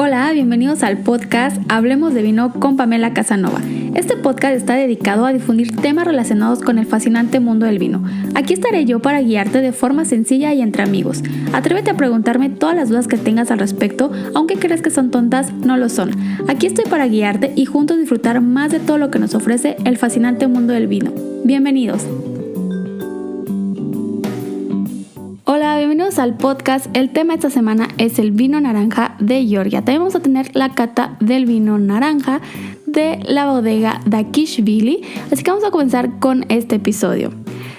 Hola, bienvenidos al podcast Hablemos de Vino con Pamela Casanova. Este podcast está dedicado a difundir temas relacionados con el fascinante mundo del vino. Aquí estaré yo para guiarte de forma sencilla y entre amigos. Atrévete a preguntarme todas las dudas que tengas al respecto, aunque creas que son tontas, no lo son. Aquí estoy para guiarte y juntos disfrutar más de todo lo que nos ofrece el fascinante mundo del vino. Bienvenidos. Hola, bienvenidos al podcast. El tema de esta semana es el vino naranja de Georgia. También vamos a tener la cata del vino naranja de la bodega Dakishvili. Así que vamos a comenzar con este episodio.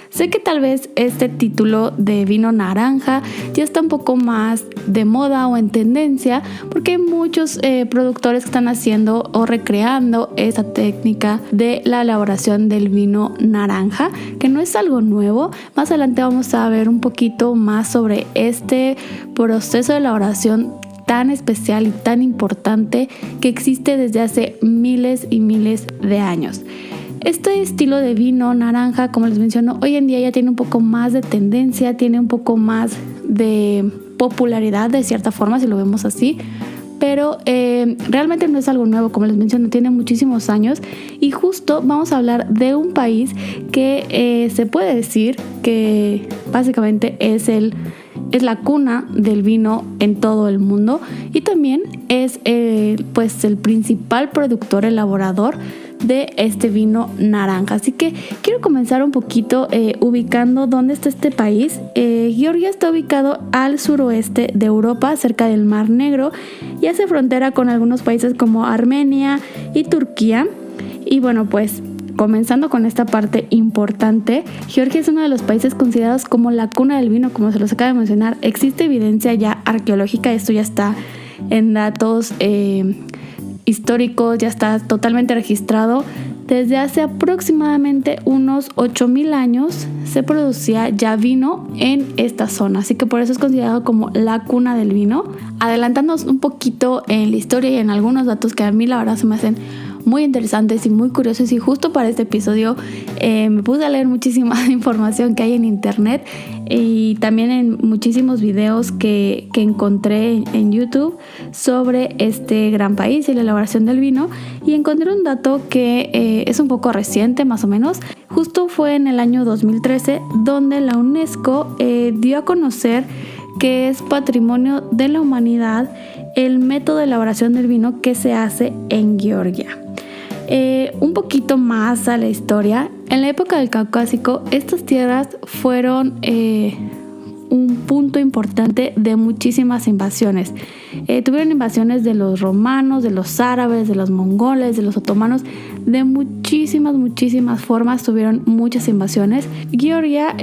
Sé que tal vez este título de vino naranja ya está un poco más de moda o en tendencia porque hay muchos productores que están haciendo o recreando esa técnica de la elaboración del vino naranja, que no es algo nuevo. Más adelante vamos a ver un poquito más sobre este proceso de elaboración tan especial y tan importante que existe desde hace miles y miles de años. Este estilo de vino naranja, como les menciono, hoy en día ya tiene un poco más de tendencia, tiene un poco más de popularidad de cierta forma, si lo vemos así, pero realmente no es algo nuevo, como les menciono, tiene muchísimos años y justo vamos a hablar de un país que se puede decir que básicamente es la cuna del vino en todo el mundo y también es el principal productor elaborador de este vino naranja. Así que quiero comenzar un poquito ubicando dónde está este país. Georgia está ubicado al suroeste de Europa, cerca del Mar Negro, y hace frontera con algunos países como Armenia y Turquía. Y bueno, pues comenzando con esta parte importante, Georgia es uno de los países considerados como la cuna del vino, como se los acaba de mencionar. Existe evidencia ya arqueológica, esto ya está en datos históricos, ya está totalmente registrado. Desde hace aproximadamente unos 8,000 años se producía ya vino en esta zona, así que por eso es considerado como la cuna del vino. Adelantándonos un poquito en la historia y en algunos datos que a mí la verdad se me hacen muy interesantes y muy curiosos, y justo para este episodio me puse a leer muchísima información que hay en internet y también en muchísimos videos que encontré en YouTube sobre este gran país y la elaboración del vino, y encontré un dato que es un poco reciente, más o menos. Justo fue en el año 2013 donde la UNESCO dio a conocer que es patrimonio de la humanidad el método de elaboración del vino que se hace en Georgia. Un poquito más a la historia, en la época del Caucásico, estas tierras fueron un punto importante de muchísimas invasiones. Tuvieron invasiones de los romanos, de los árabes, de los mongoles, de los otomanos, de muchísimas formas tuvieron muchas invasiones. Georgia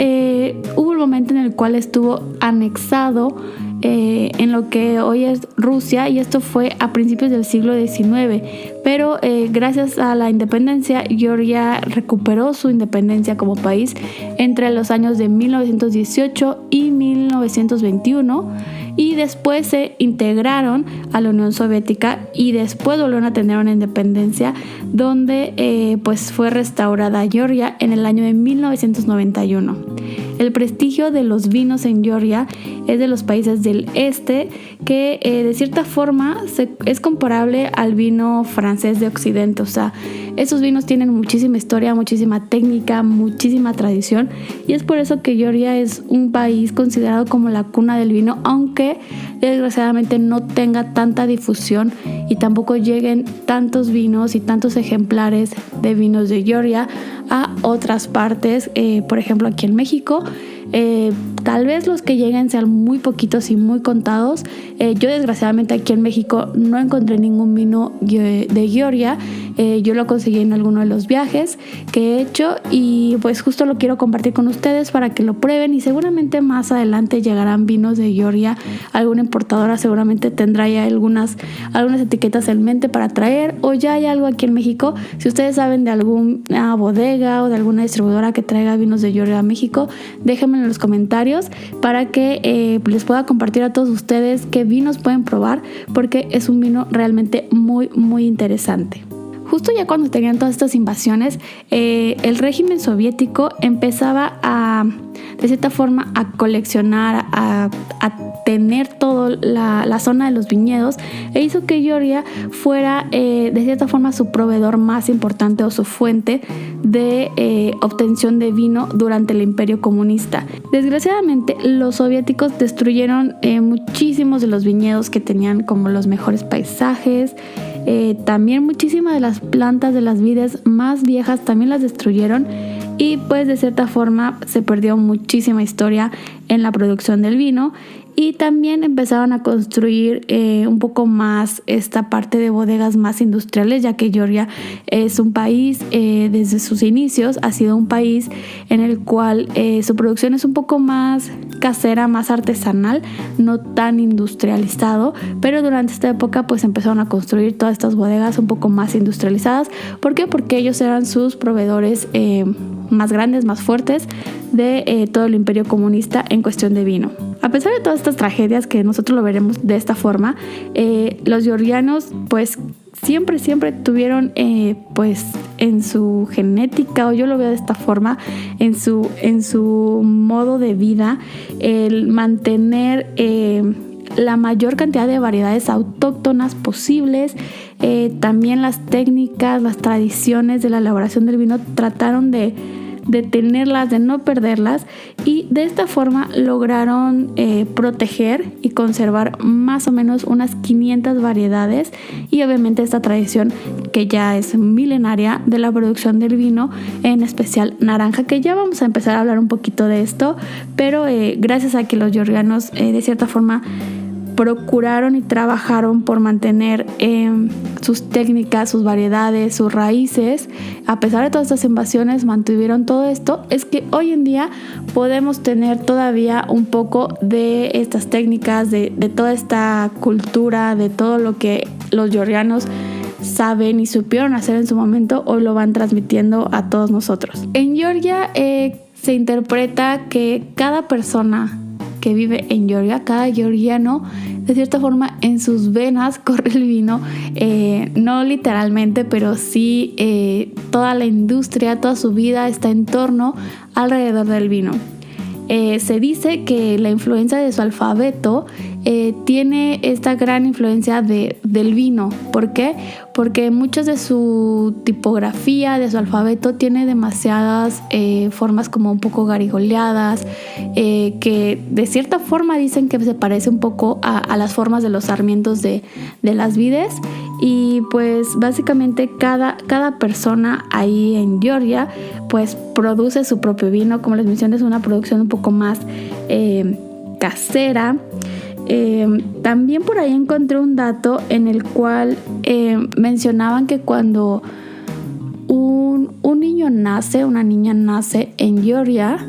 hubo un momento en el cual estuvo anexado en lo que hoy es Rusia, y esto fue a principios del siglo XIX, pero gracias a la independencia, Georgia recuperó su independencia como país entre los años de 1918 y 1921, y después se integraron a la Unión Soviética y después volvieron a tener una independencia donde fue restaurada Georgia en el año de 1991. El prestigio de los vinos en Georgia es de los países del este, que de cierta forma es comparable al vino francés de Occidente. O sea, esos vinos tienen muchísima historia, muchísima técnica, muchísima tradición, y es por eso que Georgia es un país considerado como la cuna del vino, aunque desgraciadamente no tenga tanta difusión y tampoco lleguen tantos vinos y tantos ejemplares de vinos de Georgia a otras partes, por ejemplo aquí en México. Tal vez los que lleguen sean muy poquitos y muy contados. Yo desgraciadamente aquí en México no encontré ningún vino de Georgia. Yo lo conseguí en alguno de los viajes que he hecho, y pues justo lo quiero compartir con ustedes para que lo prueben, y seguramente más adelante llegarán vinos de Georgia. Alguna importadora seguramente tendrá ya algunas etiquetas en mente para traer, o ya hay algo aquí en México. Si ustedes saben de alguna bodega o de alguna distribuidora que traiga vinos de Georgia a México, déjenme en los comentarios para que les pueda compartir a todos ustedes qué vinos pueden probar, porque es un vino realmente muy interesante. Justo ya cuando tenían todas estas invasiones, el régimen soviético empezaba de cierta forma a coleccionar, a tener toda la zona de los viñedos, e hizo que Georgia fuera de cierta forma su proveedor más importante o su fuente de obtención de vino durante el Imperio comunista. Desgraciadamente, los soviéticos destruyeron muchísimos de los viñedos que tenían como los mejores paisajes. También muchísimas de las plantas de las vides más viejas también las destruyeron, y pues de cierta forma se perdió muchísima historia en la producción del vino. Y también empezaron a construir un poco más esta parte de bodegas más industriales, ya que Georgia es un país, desde sus inicios, ha sido un país en el cual su producción es un poco más casera, más artesanal, no tan industrializado, pero durante esta época pues empezaron a construir todas estas bodegas un poco más industrializadas. ¿Por qué? Porque ellos eran sus proveedores más grandes, más fuertes de todo el imperio comunista en cuestión de vino. A pesar de todas estas tragedias, que nosotros lo veremos de esta forma, los georgianos pues siempre tuvieron pues en su genética, o yo lo veo de esta forma, en su modo de vida, el mantener la mayor cantidad de variedades autóctonas posibles. También las técnicas, las tradiciones de la elaboración del vino trataron de tenerlas, de no perderlas, y de esta forma lograron proteger y conservar más o menos unas 500 variedades, y obviamente esta tradición que ya es milenaria de la producción del vino, en especial naranja, que ya vamos a empezar a hablar un poquito de esto, pero gracias a que los georgianos de cierta forma procuraron y trabajaron por mantener sus técnicas, sus variedades, sus raíces. A pesar de todas estas invasiones, mantuvieron todo esto. Es que hoy en día podemos tener todavía un poco de estas técnicas, de toda esta cultura, de todo lo que los georgianos saben y supieron hacer en su momento. Hoy lo van transmitiendo a todos nosotros. En Georgia se interpreta que cada persona que vive en Georgia, cada georgiano, de cierta forma en sus venas corre el vino, no literalmente, pero sí toda la industria, toda su vida está en torno alrededor del vino. Se dice que la influencia de su alfabeto tiene esta gran influencia del vino. ¿Por qué? Porque muchos de su tipografía, de su alfabeto, tiene demasiadas formas como un poco garigoleadas, que de cierta forma dicen que se parece un poco a las formas de los sarmientos de las vides. Y pues básicamente cada persona ahí en Georgia pues produce su propio vino. Como les mencioné, es una producción un poco más casera. También por ahí encontré un dato en el cual mencionaban que cuando un niño nace, una niña nace en Georgia,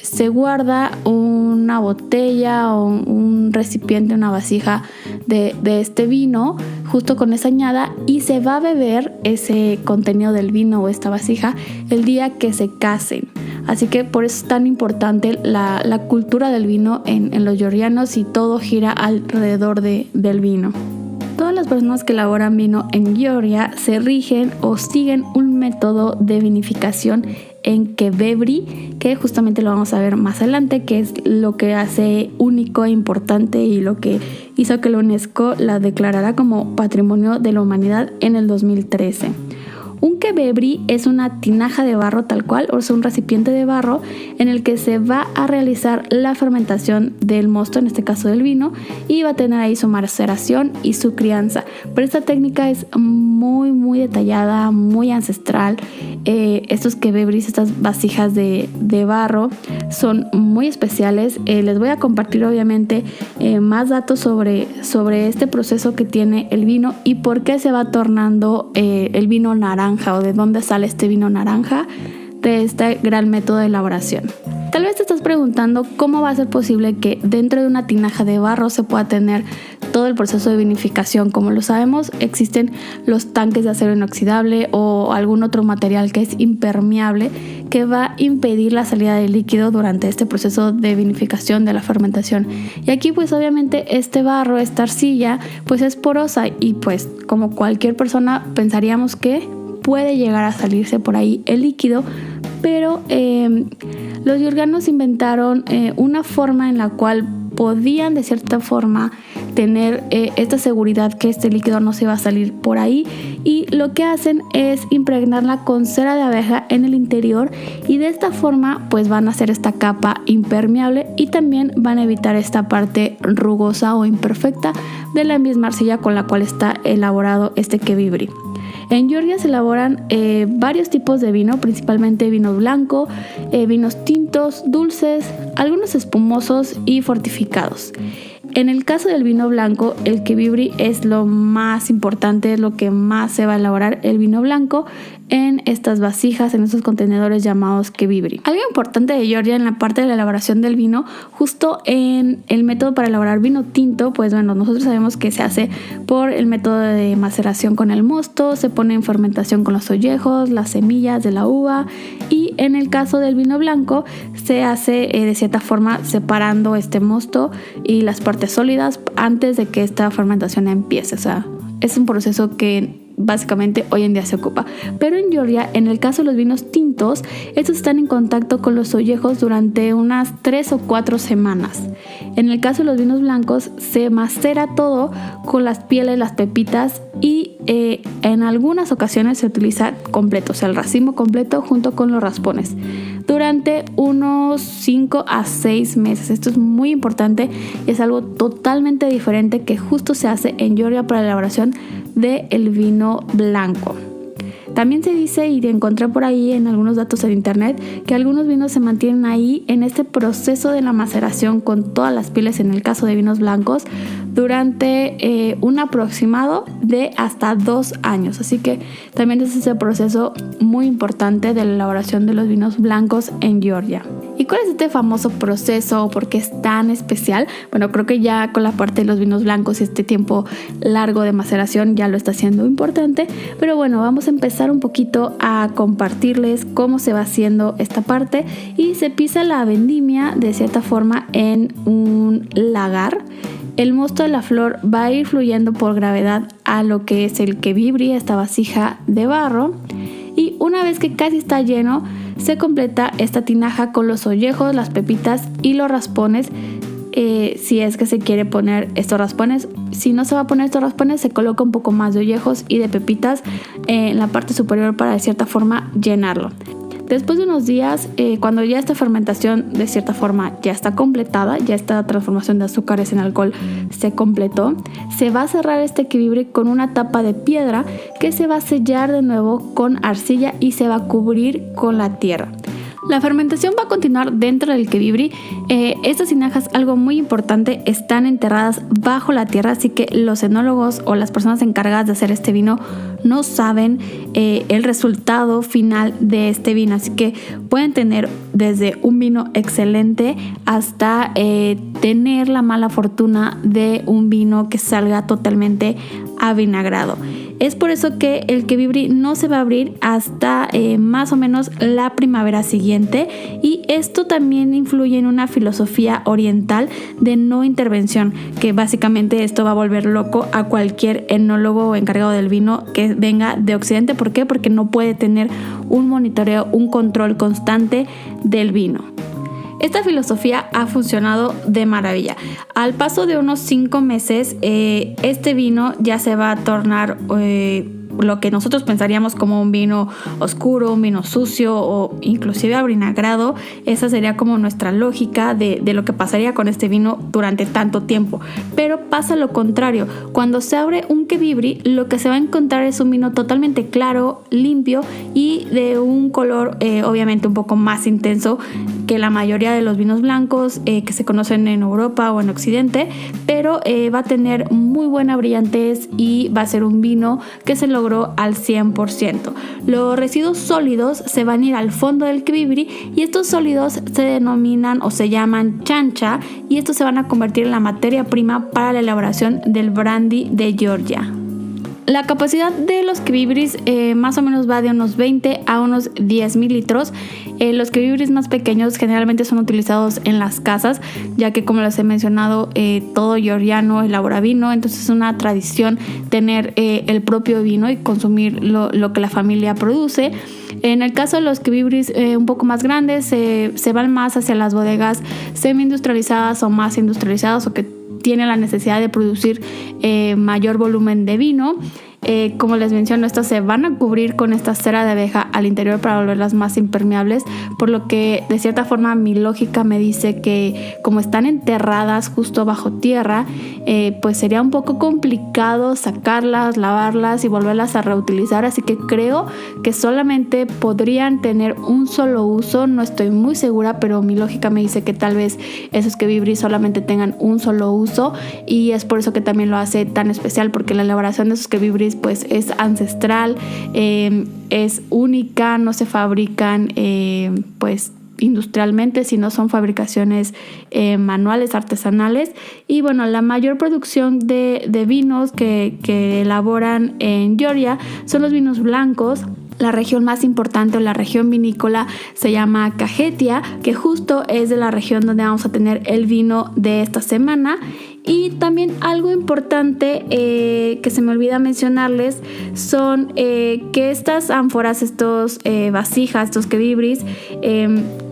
se guarda una botella o un recipiente, una vasija de este vino justo con esa añada, y se va a beber ese contenido del vino o esta vasija el día que se casen. Así que por eso es tan importante la cultura del vino en los georgianos, y todo gira alrededor del vino. Todas las personas que elaboran vino en Georgia se rigen o siguen un método de vinificación en Qvevri, que justamente lo vamos a ver más adelante, que es lo que hace único e importante y lo que hizo que la UNESCO la declarara como Patrimonio de la Humanidad en el 2013. Un Qvevri es una tinaja de barro tal cual, o sea, un recipiente de barro en el que se va a realizar la fermentación del mosto, en este caso del vino, y va a tener ahí su maceración y su crianza. Pero esta técnica es muy detallada, muy ancestral. Estos Qvevris, estas vasijas de barro, son muy especiales. Les voy a compartir obviamente más datos sobre este proceso que tiene el vino y por qué se va tornando el vino naranja, o de dónde sale este vino naranja, de este gran método de elaboración. Tal vez te estás preguntando cómo va a ser posible que dentro de una tinaja de barro se pueda tener todo el proceso de vinificación. Como lo sabemos, existen los tanques de acero inoxidable o algún otro material que es impermeable, que va a impedir la salida de líquido durante este proceso de vinificación, de la fermentación. Y aquí pues obviamente este barro, esta arcilla, pues es porosa, y pues como cualquier persona pensaríamos que puede llegar a salirse por ahí el líquido, pero los georgianos inventaron una forma en la cual podían de cierta forma tener esta seguridad que este líquido no se iba a salir por ahí, y lo que hacen es impregnarla con cera de abeja en el interior, y de esta forma pues van a hacer esta capa impermeable y también van a evitar esta parte rugosa o imperfecta de la misma arcilla con la cual está elaborado este Qvibri. En Georgia se elaboran varios tipos de vino, principalmente vino blanco, vinos tintos, dulces, algunos espumosos y fortificados. En el caso del vino blanco, el Qvibri es lo más importante, es lo que más se va a elaborar, el vino blanco, en estas vasijas, en estos contenedores llamados Qvibri. Algo importante de Georgia en la parte de la elaboración del vino, justo en el método para elaborar vino tinto, pues bueno, nosotros sabemos que se hace por el método de maceración con el mosto, se pone en fermentación con los ollejos, las semillas de la uva, y en el caso del vino blanco se hace de cierta forma separando este mosto y las partes sólidas antes de que esta fermentación empiece. O sea, es un proceso que básicamente hoy en día se ocupa. Pero en Georgia, en el caso de los vinos tintos, estos están en contacto con los ollejos durante unas 3 o 4 semanas. En el caso de los vinos blancos, se macera todo con las pieles, las pepitas, y en algunas ocasiones se utiliza completo, o sea, el racimo completo junto con los raspones, durante unos 5 a 6 meses. Esto es muy importante y es algo totalmente diferente que justo se hace en Georgia para la elaboración del vino blanco. También se dice, y encontré por ahí en algunos datos en internet, que algunos vinos se mantienen ahí en este proceso de la maceración con todas las pieles, en el caso de vinos blancos, durante un aproximado de hasta 2 años. Así que también es ese proceso muy importante de la elaboración de los vinos blancos en Georgia. ¿Y cuál es este famoso proceso? ¿Por qué es tan especial? Bueno, creo que ya con la parte de los vinos blancos y este tiempo largo de maceración ya lo está haciendo importante. Pero bueno, vamos a empezar un poquito a compartirles cómo se va haciendo esta parte. Y se pisa la vendimia de cierta forma en un lagar. El mosto de la flor va a ir fluyendo por gravedad a lo que es el Qvibri, esta vasija de barro. Y una vez que casi está lleno, se completa esta tinaja con los ollejos, las pepitas y los raspones, si es que se quiere poner estos raspones. Si no se va a poner estos raspones, se coloca un poco más de ollejos y de pepitas en la parte superior para de cierta forma llenarlo. Después de unos días, cuando ya esta fermentación de cierta forma ya está completada, ya esta transformación de azúcares en alcohol se completó, se va a cerrar este Qvibri con una tapa de piedra que se va a sellar de nuevo con arcilla y se va a cubrir con la tierra. La fermentación va a continuar dentro del Qvibri. Estas tinajas, algo muy importante, están enterradas bajo la tierra, así que los enólogos o las personas encargadas de hacer este vino no saben el resultado final de este vino, así que pueden tener desde un vino excelente hasta tener la mala fortuna de un vino que salga totalmente avinagrado. Es por eso que el Qvibri no se va a abrir hasta más o menos la primavera siguiente, y esto también influye en una filosofía oriental de no intervención, que básicamente esto va a volver loco a cualquier enólogo o encargado del vino que venga de Occidente. ¿Por qué? Porque no puede tener un monitoreo, un control constante del vino. Esta filosofía ha funcionado de maravilla. Al paso de unos 5 meses, este vino ya se va a tornar lo que nosotros pensaríamos como un vino oscuro, un vino sucio o inclusive avinagrado. Esa sería como nuestra lógica de lo que pasaría con este vino durante tanto tiempo. Pero pasa lo contrario. Cuando se abre un Qvibri, lo que se va a encontrar es un vino totalmente claro, limpio y de un color obviamente un poco más intenso que la mayoría de los vinos blancos que se conocen en Europa o en Occidente, pero va a tener muy buena brillantez y va a ser un vino que se logró al 100%. Los residuos sólidos se van a ir al fondo del Qvibri y estos sólidos se denominan o se llaman chancha, y estos se van a convertir en la materia prima para la elaboración del brandy de Georgia. La capacidad de los Qvibris más o menos va de unos 20 a unos 10,000 litros. Los Qvibris más pequeños generalmente son utilizados en las casas, ya que, como les he mencionado, todo georgiano elabora vino, entonces es una tradición tener el propio vino y consumir lo que la familia produce. En el caso de los quebibris un poco más grandes, se van más hacia las bodegas semi-industrializadas o más industrializadas, o que tienen la necesidad de producir mayor volumen de vino. Como les menciono, estas se van a cubrir con esta cera de abeja al interior para volverlas más impermeables, por lo que de cierta forma mi lógica me dice que como están enterradas justo bajo tierra, pues sería un poco complicado sacarlas, lavarlas y volverlas a reutilizar, así que creo que solamente podrían tener un solo uso. No estoy muy segura, pero mi lógica me dice que tal vez esos quebibris solamente tengan un solo uso, y es por eso que también lo hace tan especial, porque la elaboración de esos quebibris pues es ancestral, es única, no se fabrican pues industrialmente, sino son fabricaciones manuales, artesanales. Y bueno, la mayor producción de vinos que elaboran en Georgia son los vinos blancos. La región más importante, o la región vinícola, se llama Kajetia, que justo es de la región donde vamos a tener el vino de esta semana. Y también algo importante que se me olvida mencionarles son que estas ánforas, estos vasijas, estos quebibris,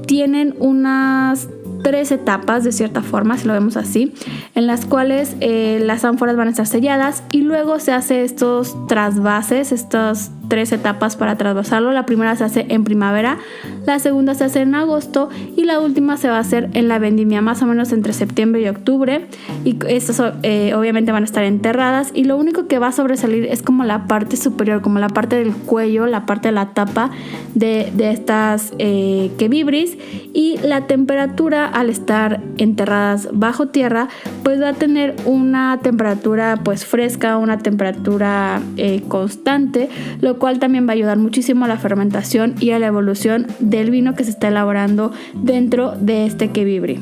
tienen unas 3 etapas, de cierta forma, si lo vemos así, en las cuales las ánforas van a estar selladas, y luego se hace estos trasvases, estas 3 etapas para trasvasarlo. La primera se hace en primavera, la segunda se hace en agosto, y la última se va a hacer en la vendimia, más o menos entre septiembre y octubre. Y estas obviamente van a estar enterradas, y lo único que va a sobresalir es como la parte superior, como la parte del cuello, la parte de la tapa de estas quebibris. Y la temperatura, al estar enterradas bajo tierra, pues va a tener una temperatura pues fresca, una temperatura constante, lo cual también va a ayudar muchísimo a la fermentación y a la evolución del vino que se está elaborando dentro de este quebibri.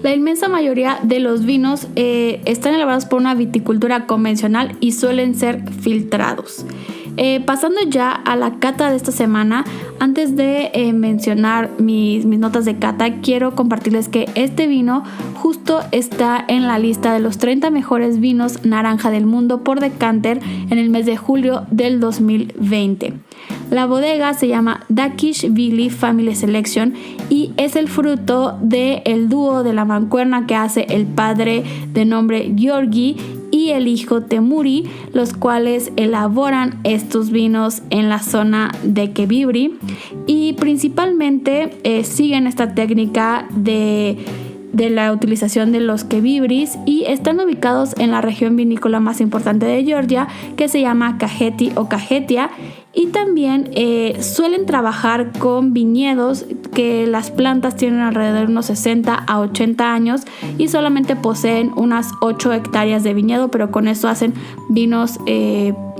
La inmensa mayoría de los vinos están elaborados por una viticultura convencional y suelen ser filtrados. Pasando ya a la cata de esta semana, antes de mencionar mis notas de cata, quiero compartirles que este vino justo está en la lista de los 30 mejores vinos naranja del mundo por Decanter en el mes de julio del 2020. La bodega se llama Dakishvili Family Selection y es el fruto del dúo de la mancuerna que hace el padre de nombre Georgi y el hijo Temuri, los cuales elaboran estos vinos en la zona de quebibri, y principalmente siguen esta técnica de la utilización de los quebibris, y están ubicados en la región vinícola más importante de Georgia, que se llama Kajetia o Kajetia. Y también suelen trabajar con viñedos que las plantas tienen alrededor de unos 60 a 80 años y solamente poseen unas 8 hectáreas de viñedo, pero con eso hacen vinos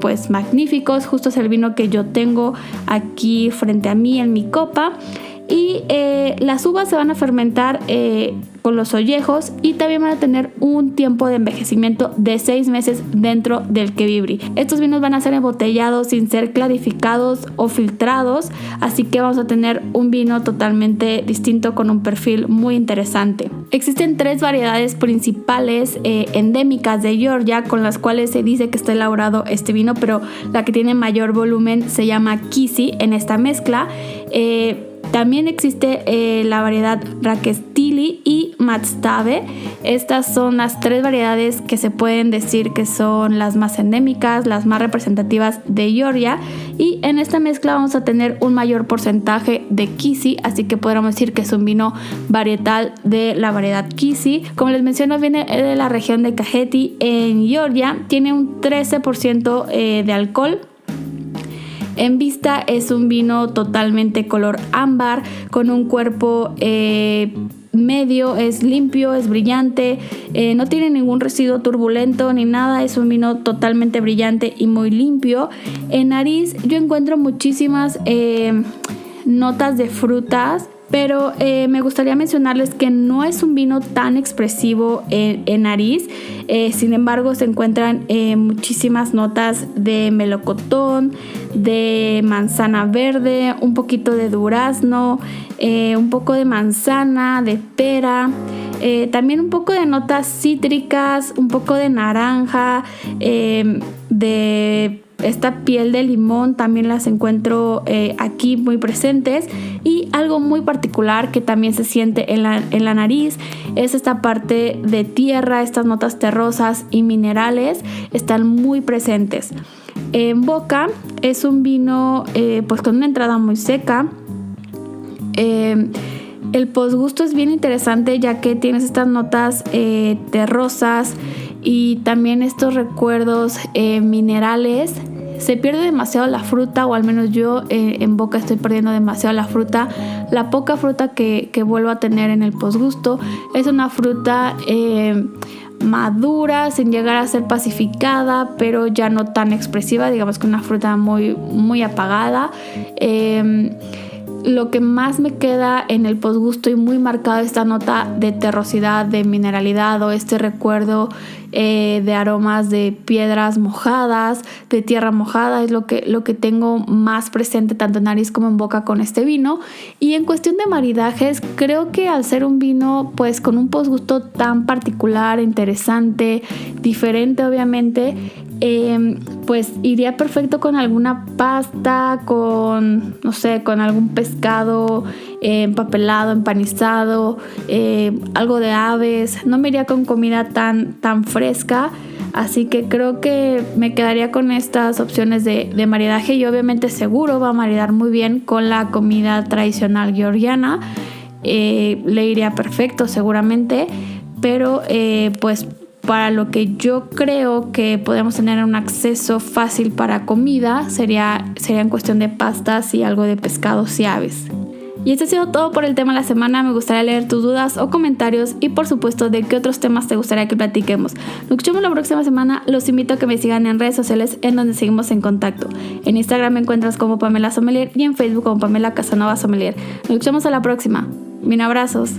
pues magníficos. Justo es el vino que yo tengo aquí frente a mí en mi copa. Y las uvas se van a fermentar con los ollejos, y también van a tener un tiempo de envejecimiento de 6 meses dentro del quebibri. Estos vinos van a ser embotellados sin ser clarificados o filtrados, así que vamos a tener un vino totalmente distinto con un perfil muy interesante. Existen 3 variedades principales endémicas de Georgia con las cuales se dice que está elaborado este vino, pero la que tiene mayor volumen se llama Kisi en esta mezcla. También existe la variedad Rakestili y Matstave. Estas son las 3 variedades que se pueden decir que son las más endémicas, las más representativas de Georgia. Y en esta mezcla vamos a tener un mayor porcentaje de Kisi, así que podríamos decir que es un vino varietal de la variedad Kisi. Como les menciono, viene de la región de Kajetia en Georgia. Tiene un 13% de alcohol. En vista es un vino totalmente color ámbar, con un cuerpo medio, es limpio, es brillante, no tiene ningún residuo turbulento ni nada, es un vino totalmente brillante y muy limpio. En nariz yo encuentro muchísimas notas de frutas, pero me gustaría mencionarles que no es un vino tan expresivo en nariz. Sin embargo, se encuentran muchísimas notas de melocotón, de manzana verde, un poquito de durazno, un poco de manzana, de pera, también un poco de notas cítricas, un poco de naranja, de esta piel de limón también las encuentro aquí muy presentes. Y algo muy particular que también se siente en la nariz es esta parte de tierra, estas notas terrosas y minerales están muy presentes. En boca es un vino pues con una entrada muy seca. El posgusto es bien interesante ya que tienes estas notas terrosas y también estos recuerdos minerales. Se pierde demasiado la fruta, o al menos yo en boca estoy perdiendo demasiado la fruta. La poca fruta que vuelvo a tener en el posgusto es una fruta madura, sin llegar a ser pacificada, pero ya no tan expresiva, digamos que una fruta muy, muy apagada. Lo que más me queda en el posgusto y muy marcado esta nota de terrosidad, de mineralidad o este recuerdo de aromas de piedras mojadas, de tierra mojada, es lo que tengo más presente tanto en nariz como en boca con este vino. Y en cuestión de maridajes, creo que al ser un vino pues con un posgusto tan particular, interesante, diferente obviamente, pues iría perfecto con alguna pasta, con algún pescado empapelado, empanizado, algo de aves. No me iría con comida tan fresca, así que creo que me quedaría con estas opciones de maridaje, y obviamente seguro va a maridar muy bien con la comida tradicional georgiana. Le iría perfecto seguramente, pero pues para lo que yo creo que podemos tener un acceso fácil para comida sería en cuestión de pastas y algo de pescados y aves. Y esto ha sido todo por el tema de la semana. Me gustaría leer tus dudas o comentarios y por supuesto de qué otros temas te gustaría que platiquemos. Nos escuchamos la próxima semana. Los invito a que me sigan en redes sociales en donde seguimos en contacto. En Instagram me encuentras como Pamela Sommelier y en Facebook como Pamela Casanova Sommelier. Nos escuchamos a la próxima. Mil abrazos.